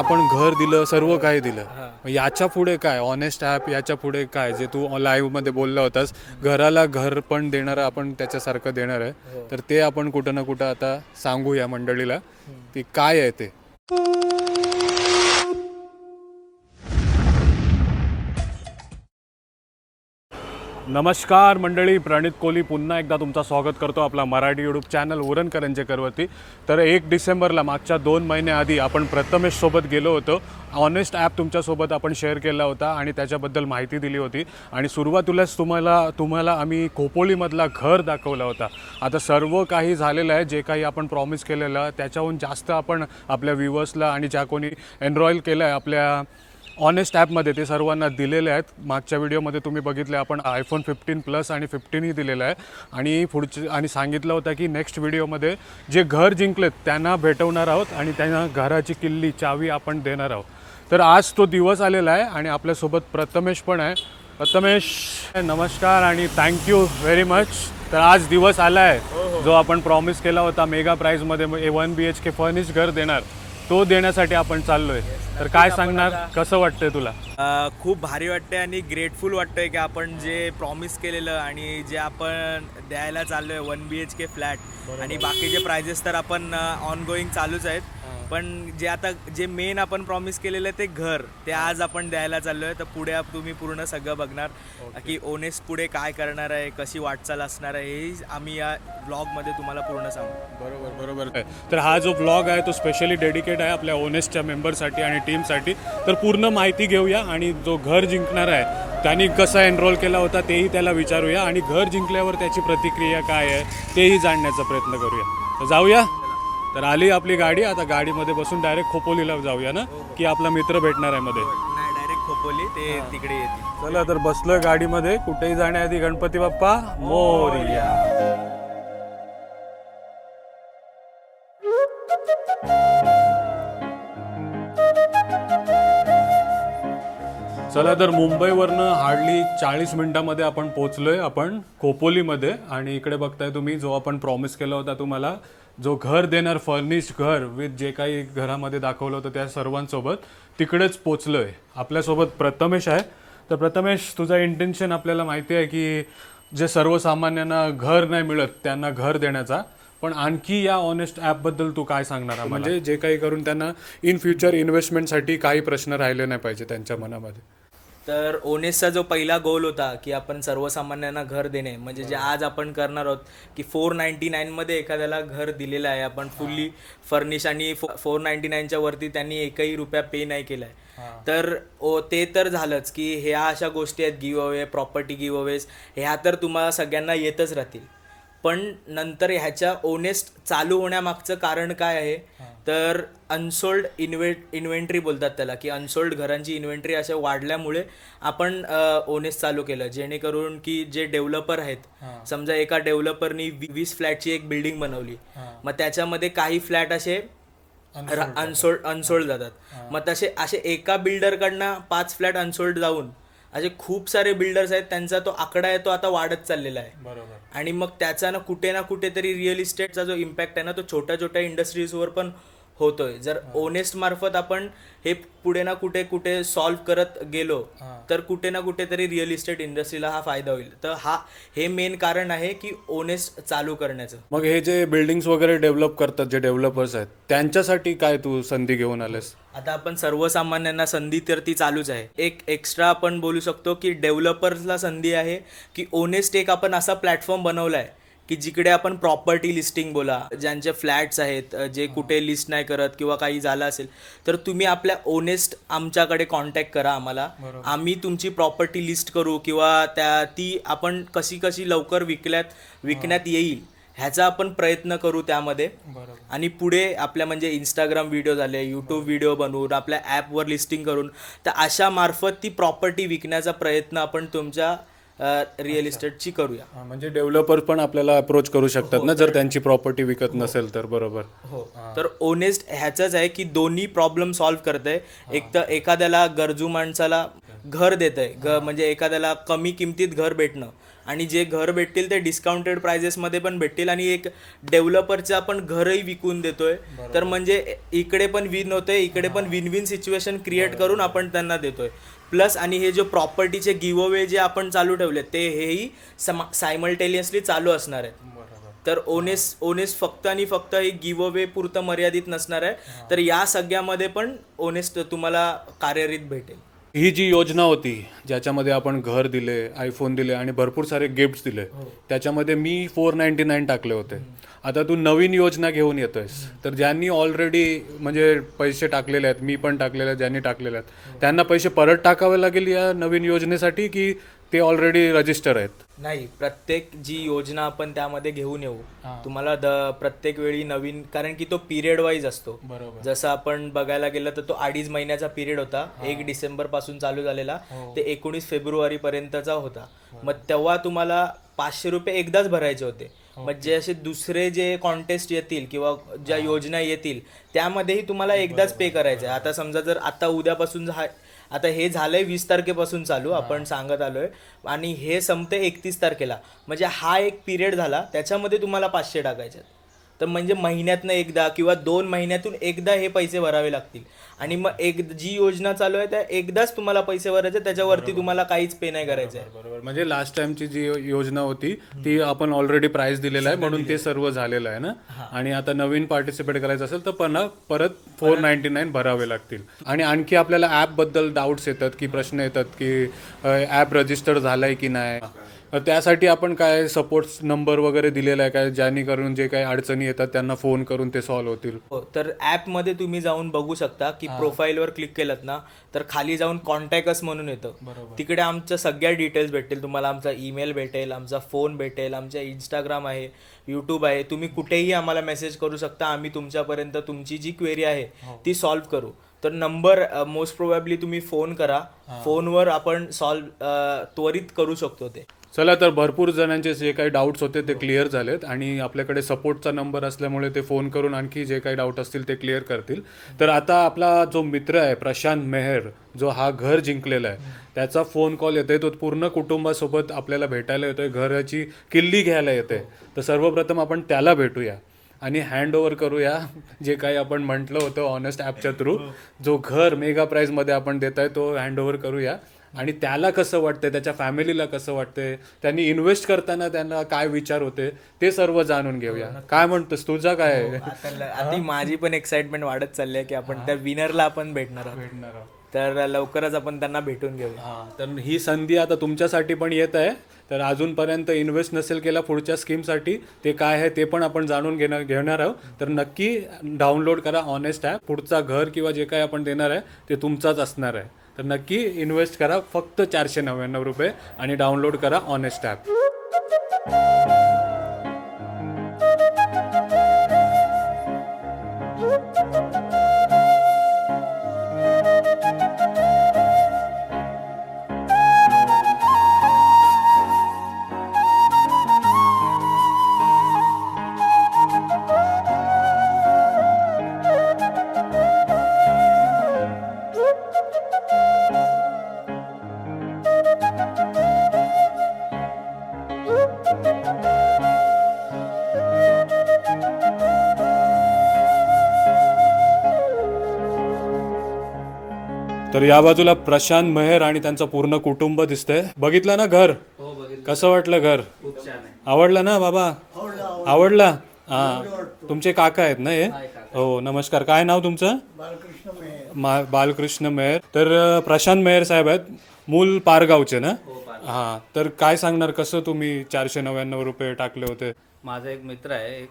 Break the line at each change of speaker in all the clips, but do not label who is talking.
आपण घर दिलं, सर्व काही दिलं. मग याच्या पुढे काय ऑनेस्ट ॲप, याच्या पुढे काय जे तू लाईव्हमध्ये बोलला होतास, घराला घर पण देणारं आपण त्याच्यासारखं देणार आहे. तर ते आपण कुठं ना कुठं आता सांगूया मंडळीला की काय आहे ते. नमस्कार मंडळी, प्रणित कोहली पुन्हा एकदा तुमचं स्वागत करतो आपला मराठी यूट्यूब चॅनल उरण करंजेकरवरती. तर 1 डिसेंबरला मागच्या 2 महिन्याआधी आपण प्रथमेशसोबत गेलो होतो. ऑनेस्ट ॲप तुमच्यासोबत आपण शेअर केला होता आणि त्याच्याबद्दल माहिती दिली होती. आणि सुरुवातीलाच तुम्हाला आम्ही खोपोलीमधला घर दाखवला होता. आता सर्व काही झालेलं आहे. जे काही आपण प्रॉमिस केलेलं त्याच्याहून जास्त आपण आपल्या व्ह्यूवर्सला आणि ज्या कोणी एनरॉयल केलं आहे आपल्या ऑनेस्ट ॲपमध्ये ते सर्वांना दिलेले आहेत. मागच्या व्हिडिओमध्ये तुम्ही बघितले आपण iPhone 15 प्लस आणि 15ही दिलेलं आहे. आणि सांगितलं होतं की नेक्स्ट व्हिडिओमध्ये जे घर जिंकलेत त्यांना भेटवणार आहोत आणि त्यांना घराची किल्ली चावी आपण देणार आहोत. तर आज तो दिवस आलेला आहे आणि आपल्यासोबत प्रथमेश पण आहे. प्रथमेश नमस्कार आणि थँक्यू व्हेरी मच. तर आज दिवस आला आहे जो आपण प्रॉमिस केला होता मेगा प्राईजमध्ये 1 BHK फर्निश घर देणार, तो देण्यासाठी आपण चाललोय. तर काय सांगणार, कसं वाटतंय तुला?
खूप भारी वाटतंय आणि ग्रेटफुल वाटतंय की आपण जे प्रॉमिस केलेलं आणि जे आपण द्यायला चाललोय 1 BHK फ्लॅट आणि बाकीचे प्राइजेस तर आपण ऑनगोईंग चालूच आहेत. पण जे मेन आपण प्रॉमिस केलेलं ते घर, ते आज आपण द्यायला चाललोय. तर पुढे तुम्ही पूर्ण सगळं बघणार की ओनेस्ट पुढे काय करणार आहे, कशी वाटचाल असणार आहे, हे आम्ही या व्लॉगमध्ये तुम्हाला पूर्ण सांगू.
बरोबर आहे. तर हा जो व्लॉग आहे तो स्पेशली डेडिकेट आहे आपल्या ओनेस्टच्या मेंबरसाठी आणि टीमसाठी. तर पूर्ण माहिती घेऊया आणि जो घर जिंकणार आहे त्यांनी कसा एनरोल केला होता तेही त्याला विचारूया आणि घर जिंकल्यावर त्याची प्रतिक्रिया काय आहे तेही जाणण्याचा प्रयत्न करूया. तर जाऊया. तर आली आपली गाडी. आता गाडीमध्ये बसून डायरेक्ट खोपोलीला जाऊया ना, की आपला मित्र भेटणार आहे मध्ये?
नाही, डायरेक्ट खोपोली, ते तिकडे येतील.
चला तर बसलोय गाडीमध्ये. कुठेही जाण्याआधी गणपती बाप्पा मोरया. चला तर मुंबईवरनं हार्डली 40 मिनिटामध्ये आपण पोचलोय आपण खोपोलीमध्ये. आणि इकडे बघताय तुम्ही जो आपण प्रॉमिस केला होता तुम्हाला, जो घर देणार फर्निश घर विथ जे काही घरामध्ये दाखवलं होतं त्या सर्वांसोबत, तिकडेच पोचलोय. आपल्यासोबत प्रथमेश आहे. तर प्रथमेश, तुझा इंटेन्शन आपल्याला माहिती आहे की जे सर्वसामान्यांना घर नाही मिळत त्यांना घर देण्याचा, पण आणखी या ऑनेस्ट ॲपबद्दल तू काय सांगणार? म्हणजे जे काही करून त्यांना इन फ्युचर इन्व्हेस्टमेंटसाठी काही प्रश्न राहिले नाही पाहिजे त्यांच्या मनामध्ये.
तर ओनेस्टचा जो पहिला गोल होता की आपण सर्वसामान्यांना घर देणे, म्हणजे जे आज आपण करणार आहोत की 499मध्ये एखाद्याला घर दिलेलं आहे आपण फुल्ली फर्निश आणि 499च्या वरती त्यांनी एकही रुपया पे नाही केला आहे. तर ते तर झालंच की ह्या अशा गोष्टी आहेत, give away, property give Awez, ह्या तर तुम्हाला सगळ्यांना येतच राहतील. पण नंतर ह्याच्या ओनेस्ट चालू होण्यामागचं कारण काय आहे, तर अनसोल्ड इन्व्हेंटरी बोलतात त्याला, की अनसोल्ड घरांची इन्व्हेंटरी अशा वाढल्यामुळे आपण ओनेस्ट चालू केलं. जेणेकरून की जे डेव्हलपर आहेत, समजा एका डेव्हलपरनी 20 फ्लॅटची एक बिल्डिंग बनवली, मग त्याच्यामध्ये काही फ्लॅट असे अनसोल्ड जातात. मग असे एका बिल्डरकडनं 5 फ्लॅट अनसोल्ड जाऊन असे खूप सारे बिल्डर्स आहेत, त्यांचा तो आकडा आहे तो आता वाढत चाललेला आहे.
बरोबर.
आणि मग त्याचा ना कुठेतरी रिअल इस्टेटचा जो इम्पॅक्ट आहे ना, तो छोट्या इंडस्ट्रीजवर पण होतोय. जर ओनेस्ट मार्फत आपण हे पुढे ना कुठे सॉल्व्ह करत गेलो तर कुठे ना कुठेतरी रिअल इस्टेट इंडस्ट्रीला हा फायदा होईल. तर हे मेन कारण आहे की ओनेस्ट चालू करण्याचं.
मग हे जे बिल्डिंग्स वगैरे डेव्हलप करतात, जे डेव्हलपर्स आहेत, त्यांच्यासाठी काय तू संधी घेऊन आलेस?
आता आपण सर्वसामान्यांना संधी तर ती चालूच आहे. एक एक्स्ट्रा आपण बोलू शकतो की डेव्हलपर्सला संधी आहे की ओनेस्ट एक आपण असा प्लॅटफॉर्म बनवला आहे की जिकडे आपण प्रॉपर्टी लिस्टिंग बोला, ज्यांचे फ्लॅट्स आहेत जे कुठे लिस्ट नाही करत किंवा काही झालं असेल तर तुम्ही आपल्या ओनेस्ट आमच्याकडे कॉन्टॅक्ट करा आम्हाला. आम्ही तुमची प्रॉपर्टी लिस्ट करू किंवा ती आपण कशी लवकर विकण्यात येईल ह्याचा आपण प्रयत्न करू त्यामध्ये. आणि पुढे आपल्या म्हणजे इंस्टाग्राम व्हिडिओ झाले, यूट्यूब व्हिडिओ बनवून आपल्या ॲपवर लिस्टिंग करून तर अशा मार्फत ती प्रॉपर्टी विकण्याचा प्रयत्न आपण तुमच्या रिअल इस्टेटची करूया.
म्हणजे डेव्हलपर पण आपल्याला अप्रोच करू शकतात ना, जर त्यांची प्रॉपर्टी विकत नसेल तर. बरोबर.
हो. तर ओनेस्ट ह्याचंच आहे की दोन्ही प्रॉब्लेम सॉल्व्ह करतंय. एक तर एखाद्याला गरजू माणसाला घर देत आहे, म्हणजे एखाद्याला कमी किमतीत घर भेटणं आणि जे घर भेटतील ते डिस्काउंटेड प्राइजेसमध्ये पण भेटतील आणि एक डेव्हलपरचं आपण घरही विकून देतोय. तर म्हणजे इकडे पण विन होतोय, इकडे पण विन विन सिच्युएशन क्रिएट करून आपण त्यांना देतोय. प्लस आणि हे जे प्रॉपर्टीचे गिव्ह अवे जे आपण चालू ठेवले ते हेही सायमल्टेनियसली चालू असणार आहेत. तर ओनेस्ट फक्त आणि फक्त हे गिव्ह अवे पुरतं मर्यादित नसणार आहे. तर या सगळ्यामध्ये पण ओनेस्ट तुम्हाला कार्यरीत भेटेल.
ही जी योजना होती ज्याच्यामध्ये आपण घर दिले, आयफोन दिले आणि भरपूर सारे गिफ्ट्स दिले, त्याच्यामध्ये मी 499 टाकले होते. आता तू नवीन योजना घेऊन येतोयस, तर ज्यांनी ऑलरेडी म्हणजे पैसे टाकलेले आहेत, मी पण टाकलेले आहेत, ज्यांनी टाकलेले आहेत, त्यांना पैसे परत टाकावे लागेल या नवीन योजनेसाठी की ते ऑलरेडी रजिस्टर आहेत?
नाही, प्रत्येक जी योजना आपण त्यामध्ये घेऊन येऊ तुम्हाला प्रत्येक वेळी नवीन, कारण की तो पिरियड वाईज असतो.
बरोबर.
जसं आपण बघायला गेलं तर तो 2.5 महिन्याचा पिरियड होता. 1 डिसेंबर पासून चालू झालेला ते 19 फेब्रुवारी पर्यंतचा होता. मग तेव्हा तुम्हाला 500 रुपये एकदाच भरायचे होते. मग जे असे दुसरे जे कॉन्टेस्ट येतील किंवा ज्या योजना येतील त्यामध्येही तुम्हाला एकदाच पे करायचं आहे. आता समजा जर आता उद्यापासून आता हे झालंय 20 तारखेपासून चालू आपण सांगत आलोय आणि हे संपते 31 तारखेला. म्हणजे हा एक पिरियड झाला, त्याच्यामध्ये तुम्हाला 500 टाकायचे. तर म्हणजे महिन्यातनं एकदा किंवा 2 महिन्यातून एकदा हे पैसे भरावे लागतील. आणि मग जी योजना चालू आहे त्या एकदाच तुम्हाला पैसे भरायचे, त्याच्यावरती तुम्हाला काहीच पे नाही करायचं आहे.
बरोबर. म्हणजे लास्ट टाइमची जी योजना होती ती आपण ऑलरेडी प्राइस दिलेला आहे म्हणून ते सर्व झालेलं आहे ना. आणि आता नवीन पार्टिसिपेट करायचं असेल तर पण परत 499 भरावे लागतील. आणि आणखी आपल्याला ॲप बद्दल डाऊट्स येतात की प्रश्न येतात की ॲप रजिस्टर झालाय की नाही. त्यासाठी आपण काय सपोर्ट नंबर वगैरे दिलेला आहे काय, जेणेकरून जे काही अडचणी येतात त्यांना फोन करून ते सॉल्व्ह होतील?
तर ॲपमध्ये तुम्ही जाऊन बघू शकता की प्रोफाईलवर क्लिक केलं ना तर खाली जाऊन कॉन्टॅक्ट अस म्हणून येतं. तिकडे आमच्या सगळ्या डिटेल्स भेटतील तुम्हाला. आमचा ईमेल भेटेल, आमचा फोन भेटेल, आमच्या इंस्टाग्राम आहे, यूट्यूब आहे. तुम्ही कुठेही आम्हाला मेसेज करू शकता. आम्ही तुमच्यापर्यंत तुमची जी क्वेरी आहे ती सॉल्व्ह करू. तर नंबर मोस्ट प्रोबॅबली तुम्ही फोन करा, फोनवर आपण त्वरित करू शकतो ते.
चला, तर भरपूर जणांचे जे काही डाऊट्स होते ते क्लिअर झालेत आणि आपल्याकडे सपोर्टचा नंबर असल्यामुळे ते फोन करून आणखी जे काही डाऊट असतील ते क्लिअर करतील. तर आता आपला जो मित्र आहे प्रशांत मेहर, जो हा घर जिंकलेला आहे, त्याचा फोन कॉल येतोय. तो पूर्ण कुटुंबासोबत आपल्याला भेटायला येतोय, घराची किल्ली घ्यायला येतोय. तर सर्वप्रथम आपण त्याला भेटूया आणि हँड ओव्हर करूया जे काही आपण म्हटलं होतं ऑनेस्ट ॲपच्या थ्रू. जो घर मेगा प्राईजमध्ये आपण देत आहे तो हँड ओव्हर करूया आणि त्याला कसं वाटतंय, त्याच्या फॅमिलीला कसं वाटतंय, त्यांनी इन्व्हेस्ट करताना त्यांना काय विचार होते ते सर्व जाणून घेऊया. काय म्हणतोस, तुझा काय आहे?
आता माझी पण एक्साइटमेंट वाढत चालली आहे की आपण त्या विनरला आपण भेटणार आहोत. तर लवकरच आपण त्यांना भेटून घेऊया.
तर ही संधी आता तुमच्यासाठी पण येत आहे. तर अजूनपर्यंत इन्व्हेस्ट नसेल केला पुढच्या स्कीमसाठी, ते काय आहे ते पण आपण जाणून घेणार आहोत. तर नक्की डाउनलोड करा ऑनेस्ट ॲप. पुढचा घर किंवा जे काही आपण देणार आहे ते तुमचाच असणार आहे. तर नक्की इन्व्हेस्ट करा फक्त 499 रुपये आणि डाउनलोड करा ऑनेस्ट ॲप. तर या बाजूला प्रशांत मेहर आणि त्यांचं पूर्ण कुटुंब दिसतंय. बघितलं ना घर? कसं वाटलं घर? आवडलं ना बाबा? आवडला? हा, तुमचे काका आहेत ना हे? हो, नमस्कार. काय नाव तुमचं? बालकृष्ण मेहर. तर प्रशांत मेहर साहेब आहेत, मूल पारगावचे ना? हा, तर काय सांगणार, कसं तुम्ही 499 रुपये टाकले होते?
माझा एक मित्र आहे,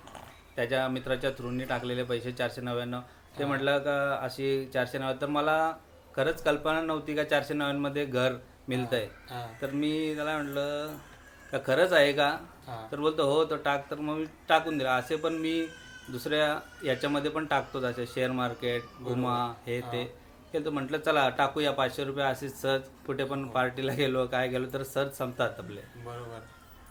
त्याच्या मित्राच्या थ्रूनी टाकलेले पैसे 499. ते म्हटलं का अशी 499, तर मला खरंच कल्पना नव्हती का 499 मध्ये घर मिळतंय. तर मी त्याला म्हटलं का खरंच आहे का? तर बोलतो हो, तो टाक. तर मग मी टाकून दिला. असे पण मी दुसऱ्या याच्यामध्ये पण टाकतो, असे शेअर मार्केट, गुमा, हे ते केलं. तर म्हटलं चला टाकूया 500 रुपये. असेच सहज कुठे पण पार्टीला गेलो काय गेलो तर सहज संपतात आपले.
बरोबर.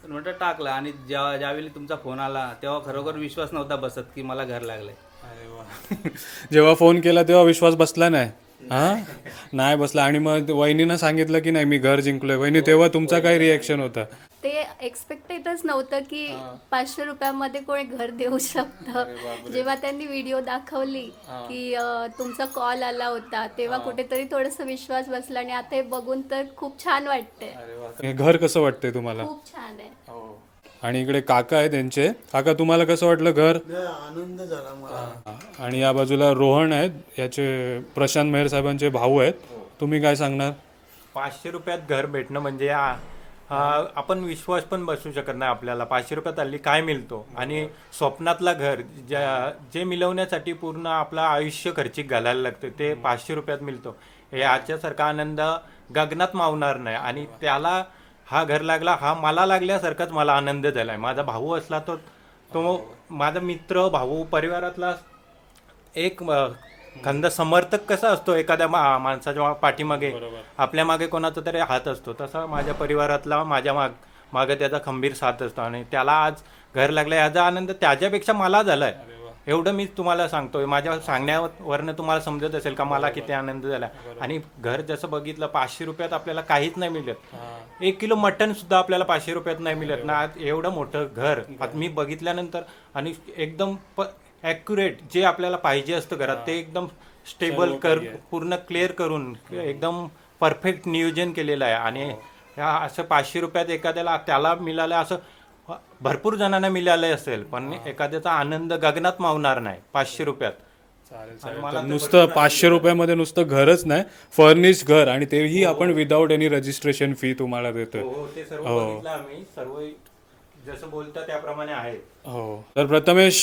तर म्हटलं टाकलं. आणि ज्यावेळी तुमचा फोन आला तेव्हा खरोखर विश्वास नव्हता बसत की मला घर लागलंय.
जेव्हा फोन केला तेव्हा विश्वास बसला नाही? हा, नाही बसला. आणि मग वहिनीनं सांगितलं की नाही मी घर जिंकलोय, वहिनी तेव्हा तुमचा काय रिॲक्शन होता?
ते एक्सपेक्टेडच नव्हतं की 500 रुपयामध्ये कोणी घर देऊ शकतं. जेव्हा त्यांनी व्हिडिओ दाखवली की तुमचा कॉल आला होता, तेव्हा कुठेतरी थोडंसं विश्वास बसला आणि आता हे बघून तर खूप छान वाटतंय.
हे घर कसं वाटतंय तुम्हाला?
खूप छान आहे.
आणि इकडे काका आहे त्यांचे. काका, तुम्हाला कसं वाटलं घर?
आनंद झाला मला.
आणि या बाजूला रोहन आहेत, याचे प्रशांत मेहर साहेबांचे भाऊ आहेत. तुम्ही काय सांगणार?
500 रुपयात घर भेटणं म्हणजे आपण विश्वास पण बसू शकत नाही आपल्याला. 500 रुपयात हल्ली काय मिळतो, आणि स्वप्नातला घर जे मिळवण्यासाठी पूर्ण आपलं आयुष्य खर्चिक घालायला लागतं ते 500 रुपयात मिळतो. हे आजच्यासारखा आनंद गगनात मावणार नाही. आणि त्याला हा घर लागला, हा मला लागल्यासारखाच मला आनंद झाला आहे. माझा भाऊ असला तर तो माझा मित्र, भाऊ, परिवारातला एक खंद समर्थक कसा असतो एखाद्या माणसाच्या पाठीमागे, आपल्या मागे कोणाचा तरी हात असतो, तसा माझ्या परिवारातला माझ्या मागे त्याचा खंबीर साथ असतो. आणि त्याला आज घर लागलं याचा आनंद त्याच्यापेक्षा मला झालाय. एवढं मी तुम्हाला सांगतोय. माझ्या सांगण्यावरनं तुम्हाला समजत असेल का मला किती आनंद झाला. आणि घर जसं बघितलं, 500 रुपयात आपल्याला काहीच नाही मिळत. 1 किलो मटण सुद्धा आपल्याला 500 रुपयात नाही मिळत ना. आज एवढं मोठं घर आता मी बघितल्यानंतर, आणि एकदम ॲक्युरेट जे आपल्याला पाहिजे असतं घरात ते एकदम स्टेबल पूर्ण क्लिअर करून एकदम परफेक्ट नियोजन केलेलं आहे. आणि ह्या असं 500 रुपयात एखाद्याला त्याला मिळालं, असं भरपूर जणांना मिळालं असेल, पण एखाद्याचा आनंद गगनात मावणार नाही 500 रुपयात.
तर नुसतं 500 रुपयामध्ये नुसतं घरच नाही, फर्निश घर, आणि तेही आपण विदाऊट एनी रजिस्ट्रेशन फी तुम्हाला देतोय.
ते सर्व बघितलं आम्ही, सर्व जसं बोलता त्याप्रमाणे आहे.
हो. तर प्रथमेश,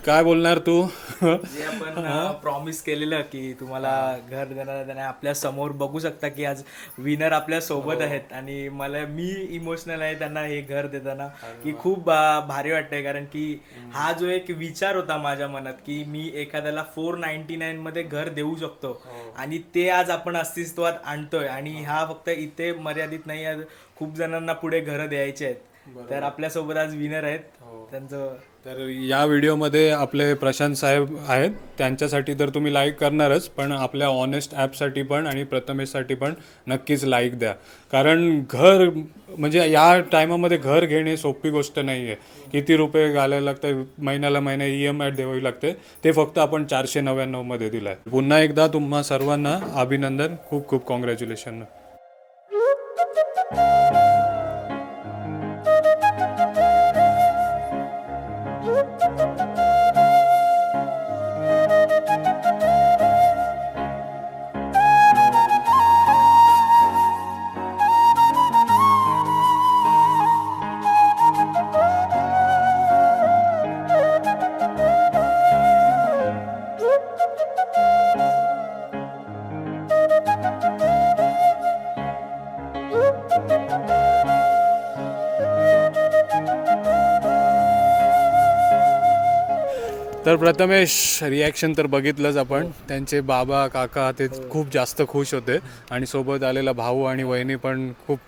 काय बोलणार तू?
जे आपण प्रॉमिस केलेलं की तुम्हाला घर देणार त्यांना आपल्या समोर बघू शकता की आज विनर आपल्या सोबत आहेत. आणि मी इमोशनल आहे त्यांना हे घर देताना, की खूप भारी वाटतंय. कारण की हा जो एक विचार होता माझ्या मनात की मी एखाद्याला 499 मध्ये घर देऊ शकतो, आणि ते आज आपण अस्तित्वात आणतोय. आणि हा फक्त इथे मर्यादित नाही, आज खूप जणांना पुढे घरं द्यायचे आहेत. तर आपल्यासोबत आज विनर आहेत त्यांचं.
तर या व्हिडिओमध्ये आपले प्रशांत साहेब आहेत, त्यांच्यासाठी तर तुम्ही लाईक करणारच, पण आपल्या ऑनेस्ट ॲपसाठी पण आणि प्रथमेशसाठी पण नक्कीच लाईक द्या. कारण घर म्हणजे या टायमामध्ये घर घेणे सोपी गोष्ट नाही आहे. किती रुपये घालायला लागतं, महिन्याला महिना EMI द्यावी लागते, ते फक्त आपण 499 मध्ये दिलं आहे. पुन्हा एकदा तुम्हा सर्वांना अभिनंदन, खूप खूप कॉंग्रॅच्युलेशन. तर प्रथमेश, रिॲक्शन तर बघितलंच आपण. त्यांचे बाबा, काका ते खूप जास्त खुश होते, आणि सोबत आलेला भाऊ आणि वहिनी पण खूप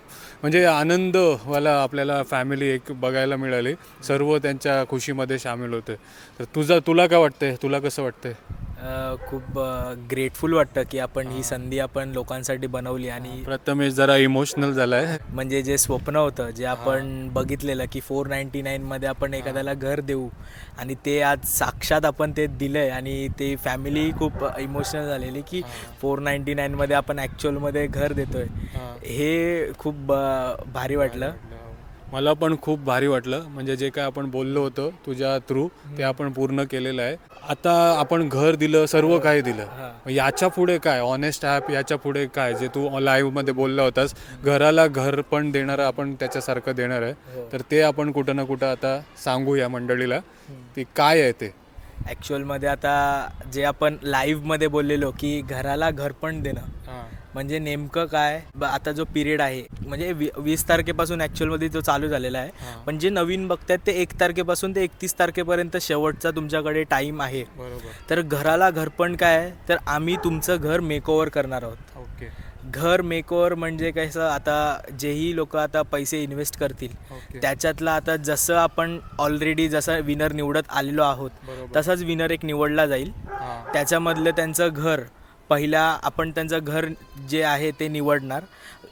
म्हणजे आनंदवाला आपल्याला फॅमिली एक बघायला मिळाली. सर्व त्यांच्या खुशीमध्ये सामील होते. तर तुला काय वाटतंय? तुला कसं वाटतंय?
खूप ग्रेटफुल वाटतं की आपण ही संधी आपण लोकांसाठी बनवली. आणि
प्रथमेश जरा इमोशनल झालाय.
म्हणजे जे स्वप्न होतं, जे आपण बघितलेलं की 499 मध्ये आपण एखाद्याला घर देऊ, आणि ते आज साक्षात आपण ते दिलंय. आणि ते फॅमिली खूप इमोशनल झालेली की 499 मध्ये आपण ॲक्च्युअलमध्ये घर देतोय. हे खूप भारी वाटलं.
मला पण खूप भारी वाटलं. म्हणजे जे काय आपण बोललो होतो तुझ्या थ्रू, ते आपण पूर्ण केलेलं आहे. आता आपण घर दिलं, सर्व काही दिलं, याच्या पुढे काय? ऑनेस्ट ॲप याच्या पुढे काय? जे तू लाईव्हमध्ये बोलला होतास, घराला घर पण देणारं आपण त्याच्यासारखं देणार आहे. तर ते आपण कुठं ना कुठं आता सांगू या मंडळीला, ती काय आहे ते.
ॲक्च्युअलमध्ये आता जे आपण लाईव्हमध्ये बोललेलो की घराला घर पण देणं, म्हणजे नेमकं काय? आता जो पिरियड आहे म्हणजे 20 तारखेपासून ॲक्च्युअलमध्ये तो चालू झालेला आहे. पण जे नवीन बघतायत ते 1 तारखेपासून ते 31 तारखेपर्यंत शेवटचा तुमच्याकडे टाईम आहे. तर घराला घरपण काय आहे? तर आम्ही तुमचं घर मेकओव्हर करणार आहोत.
ओके.
घर मेकओव्हर म्हणजे कसं, आता जेही लोक आता पैसे इन्व्हेस्ट करतील त्याच्यातला, आता जसं आपण ऑलरेडी जसं विनर निवडत आलेलो आहोत तसाच विनर एक निवडला जाईल. त्याच्यामधलं त्यांचं घर पहिला आपण त्यांचं घर जे आहे ते निवडणार.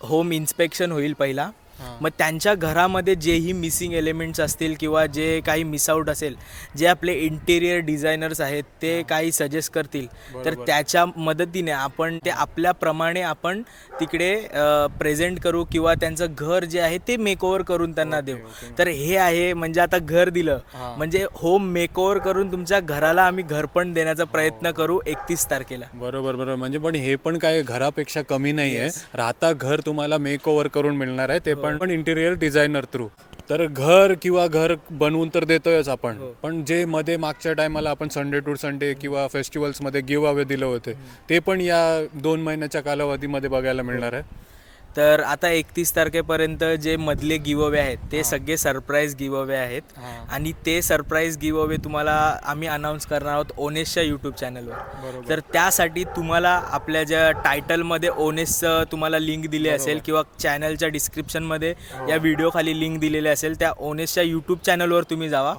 होम इन्स्पेक्शन होईल पहिला, मग त्यांच्या घरामध्ये जेही मिसिंग एलिमेंट्स असतील किंवा जे काही मिसआउट असेल, जे आपले इंटेरियर डिझायनर्स आहेत ते काही सजेस्ट करतील, तर त्याच्या मदतीने आपण ते आपल्याप्रमाणे आपण तिकडे प्रेझेंट करू किंवा त्यांचं घर जे आहे ते मेकओव्हर करून त्यांना देऊ. तर हे आहे, म्हणजे आता घर दिलं म्हणजे होम मेकओव्हर करून तुमच्या घराला आम्ही घर पण देण्याचा प्रयत्न करू 31 तारखेला.
बरोबर बरोबर. म्हणजे पण हे पण काय घरापेक्षा कमी नाही आहे. राहता घर तुम्हाला मेक ओव्हर करून मिळणार आहे, ते पण इंटिरियर डिझायनर थ्रू. तर घर किंवा घर बनवून तर देतोयच आपण, पण जे मध्ये मागच्या टायमाला आपण संडे टू संडे किंवा फेस्टिवल्समध्ये गिव्ह अवे दिले होते, ते पण या 2 महिन्याच्या कालावधीमध्ये बघायला मिळणार आहे.
तर आता 31 तारखेपर्यंत जे मधले गिव्ह अवे आहेत ते सगळे सरप्राईज गिव्ह अवे आहेत. आणि ते सरप्राईज गिव्ह अवे तुम्हाला आम्ही अनाऊन्स करणार आहोत ओनेसच्या यूट्यूब चॅनलवर. तर त्यासाठी तुम्हाला आपल्या ज्या टायटलमध्ये ओनेसचं तुम्हाला लिंक दिली असेल किंवा चॅनलच्या डिस्क्रिप्शनमध्ये या व्हिडिओ खाली लिंक दिलेली असेल, त्या ओनेसच्या यूट्यूब चॅनलवर तुम्ही जावा.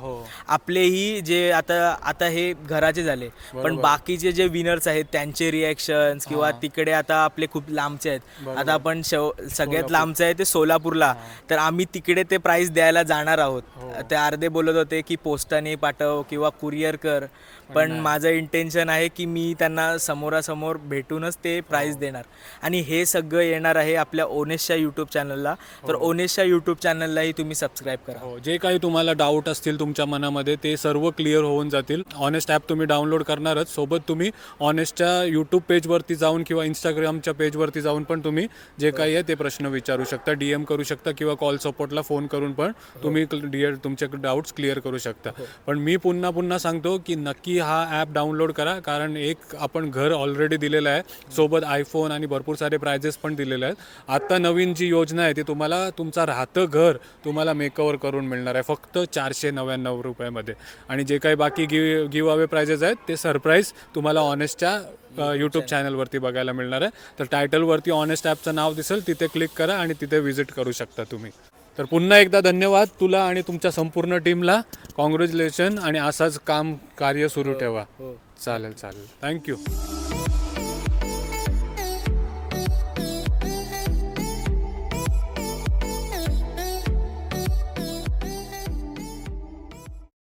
आपलेही जे आता हे घराचे झाले, पण बाकीचे जे विनर्स आहेत त्यांचे रिॲक्शन्स किंवा तिकडे आता आपले खूप लांबचे आहेत. आता आपण सगळ्यात लांबचं आहे ते सोलापूरला, तर आम्ही तिकडे ते प्राइस द्यायला जाणार आहोत. ते अर्धे बोलत होते की पोस्टाने पाठव किंवा कुरिअर कर, पण माझं इंटेन्शन आहे की मी त्यांना समोरासमोर भेटूनच ते प्राइस देणार. आणि हे सगळं येणार आहे आपल्या ओनेसच्या यूट्यूब चॅनलला. तर ओनेसच्या यूट्यूब चॅनललाही तुम्ही सबस्क्राईब करा.
जे काही तुम्हाला डाऊट असतील तुमच्या मनामध्ये ते सर्व क्लिअर होऊन जातील. ऑनेस्ट ॲप तुम्ही डाउनलोड करणारच, सोबत तुम्ही ऑनेस्टच्या यूट्यूब पेजवरती जाऊन किंवा इंस्टाग्रामच्या पेजवरती जाऊन पण तुम्ही जे काही आहे ते प्रश्न विचारू शकता, DM करू शकता किंवा कॉल सपोर्टला फोन करून पण तुम्ही तुमचे डाऊट्स क्लिअर करू शकता. पण मी पुन्हा सांगतो की नक्की हा ॲप डाउनलोड करा, कारण एक आपण घर ऑलरेडी दिलेलं आहे, सोबत आयफोन आणि भरपूर सारे प्राइजेस पण दिलेले आहेत. आता नवीन जी योजना आहे ती तुम्हाला तुमचा राहतं घर तुम्हाला मेकओव्हर करून मिळणार आहे फक्त 499 रुपयामध्ये. आणि जे काही बाकी गिव्ह अवे प्राइजेस आहेत ते सरप्राईज तुम्हाला ऑनेस्टच्या यूट्यूब चॅनलवरती बघायला मिळणार आहे. तर टायटलवरती ऑनेस्ट ॲपचं नाव दिसेल, तिथे क्लिक करा आणि तिथे व्हिजिट करू शकता तुम्ही. तर पुन्हा एकदा धन्यवाद तुला आणि तुमच्या संपूर्ण टीमला. कॉंग्रॅच्युलेशन आणि असाच कार्य सुरू ठेवा. चालेल थँक्यू.